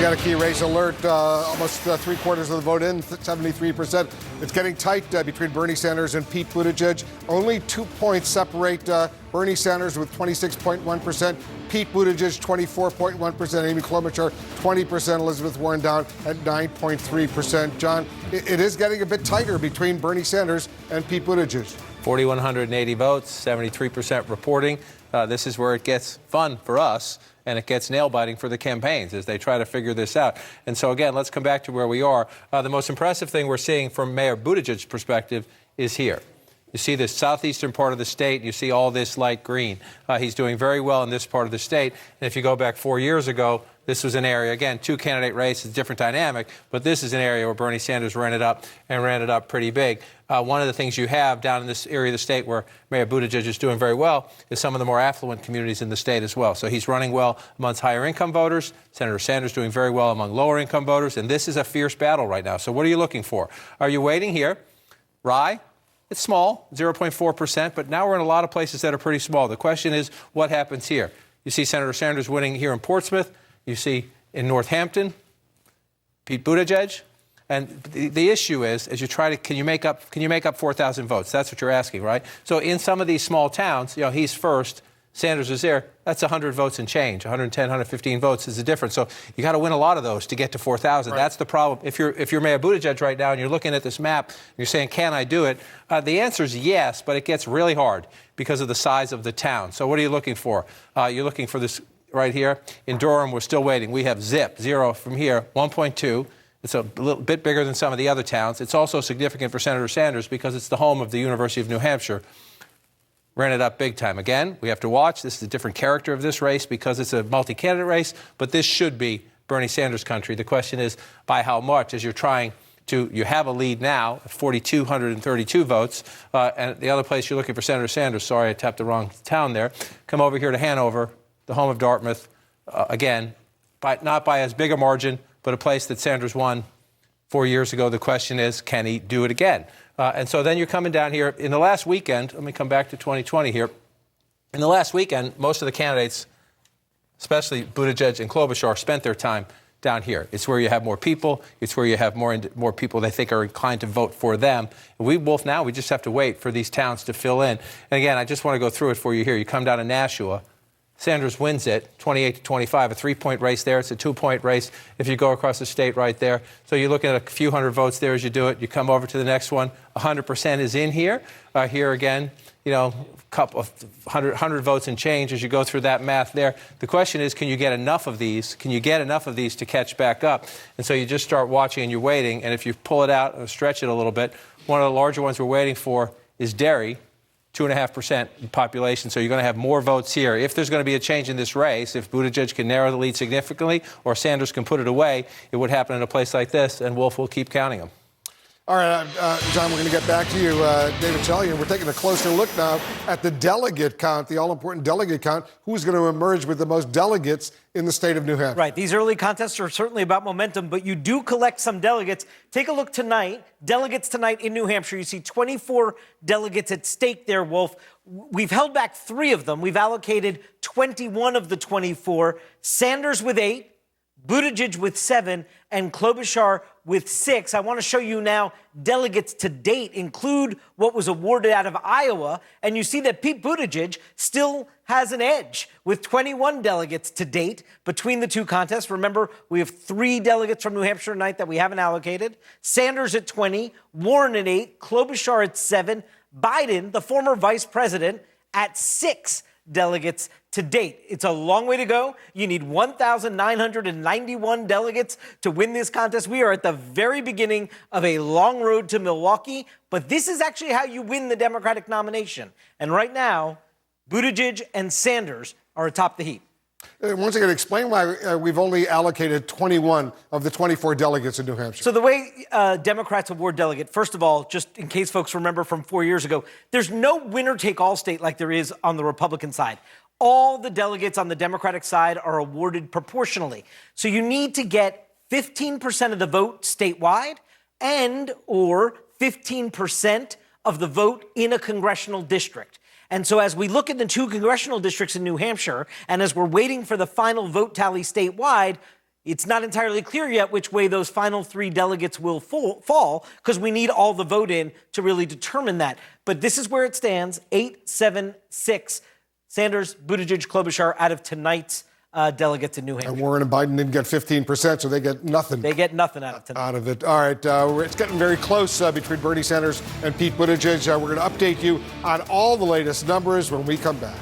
We got a key race alert. Almost three-quarters of the vote in, 73%. It's getting tight between Bernie Sanders and Pete Buttigieg. Only 2 points separate Bernie Sanders with 26.1%, Pete Buttigieg 24.1%, Amy Klobuchar 20%, Elizabeth Warren down at 9.3%. John, it is getting a bit tighter between Bernie Sanders and Pete Buttigieg. 4,180 votes, 73% reporting. This is where it gets fun for us, and it gets nail-biting for the campaigns as they try to figure this out. And so, again, let's come back to where we are. The most impressive thing we're seeing from Mayor Buttigieg's perspective is here. You see the southeastern part of the state. You see all this light green. He's doing very well in this part of the state. And if you go back 4 years ago, this was an area, again, two-candidate race, is a different dynamic, but this is an area where Bernie Sanders ran it up pretty big. One of the things you have down in this area of the state where Mayor Buttigieg is doing very well is some of the more affluent communities in the state as well. So he's running well amongst higher-income voters. Senator Sanders doing very well among lower-income voters, and this is a fierce battle right now. So what are you looking for? Are you waiting here? Rye? It's small, 0.4%, but now we're in a lot of places that are pretty small. The question is, what happens here? You see Senator Sanders winning here in Portsmouth. You see in Northampton, Pete Buttigieg. And the issue is, as you try to, can you make up 4,000 votes? That's what you're asking, right? So in some of these small towns, you know, he's first, Sanders is there. That's 100 votes and change. 110, 115 votes is the difference. So you got to win a lot of those to get to 4,000. Right. That's the problem. If you're Mayor Buttigieg right now and you're looking at this map and you're saying, can I do it? The answer is yes, but it gets really hard because of the size of the town. So what are you looking for? You're looking for this right here. In Durham, we're still waiting. We have zero from here, 1.2. It's a little bit bigger than some of the other towns. It's also significant for Senator Sanders because it's the home of the University of New Hampshire. Ran it up big time. Again, we have to watch. This is a different character of this race because it's a multi-candidate race, but this should be Bernie Sanders country. The question is by how much, as you're trying to, you have a lead now, 4,232 votes, and the other place you're looking for Senator Sanders, sorry, I tapped the wrong town there, come over here to Hanover, the home of Dartmouth, again, not by as big a margin, but a place that Sanders won 4 years ago. The question is, can he do it again? And so then you're coming down here. In the last weekend, let me come back to 2020 here. In the last weekend, most of the candidates, especially Buttigieg and Klobuchar, spent their time down here. It's where you have more people. It's where you have more people they think are inclined to vote for them. And we just have to wait for these towns to fill in. And again, I just want to go through it for you here. You come down to Nashua. Sanders wins it, 28 to 25, a 3-point race there. It's a 2-point race if you go across the state right there. So you're looking at a few hundred votes there as you do it. You come over to the next one. 100% is in here. Here again, you know, a couple of 100 votes and change as you go through that math there. The question is, can you get enough of these? Can you get enough of these to catch back up? And so you just start watching and you're waiting. And if you pull it out and stretch it a little bit, one of the larger ones we're waiting for is Derry. 2.5% population, so you're going to have more votes here. If there's going to be a change in this race, if Buttigieg can narrow the lead significantly or Sanders can put it away, it would happen in a place like this, and Wolf will keep counting them. All right, John, we're going to get back to you, David Chalian. We're taking a closer look now at the delegate count, the all-important delegate count. Who's going to emerge with the most delegates in the state of New Hampshire? Right. These early contests are certainly about momentum, but you do collect some delegates. Take a look tonight. Delegates tonight in New Hampshire. You see 24 delegates at stake there, Wolf. We've held back 3 of them. We've allocated 21 of the 24. Sanders with 8. Buttigieg with 7 and Klobuchar with 6. I want to show you now delegates to date include what was awarded out of Iowa. And you see that Pete Buttigieg still has an edge with 21 delegates to date between the two contests. Remember, we have 3 delegates from New Hampshire tonight that we haven't allocated. Sanders at 20, Warren at 8, Klobuchar at 7, Biden, the former vice president, at 6 delegates to date. It's a long way to go. You need 1,991 delegates to win this contest. We are at the very beginning of a long road to Milwaukee, but this is actually how you win the Democratic nomination. And right now, Buttigieg and Sanders are atop the heap. Once again, explain why we've only allocated 21 of the 24 delegates in New Hampshire. So the way Democrats award delegate, first of all, just in case folks remember from 4 years ago, there's no winner-take-all state like there is on the Republican side. All the delegates on the Democratic side are awarded proportionally. So you need to get 15% of the vote statewide and or 15% of the vote in a congressional district. And so as we look at the 2 congressional districts in New Hampshire, and as we're waiting for the final vote tally statewide, It's not entirely clear yet which way those final 3 delegates will fall, because we need all the vote in to really determine that. But this is where it stands, 8-7-6. Sanders, Buttigieg, Klobuchar out of tonight's delegates in New Hampshire. And Warren and Biden didn't get 15%, so they get nothing. They get nothing out of tonight. Out of it. All right, it's getting very close between Bernie Sanders and Pete Buttigieg. We're going to update you on all the latest numbers when we come back.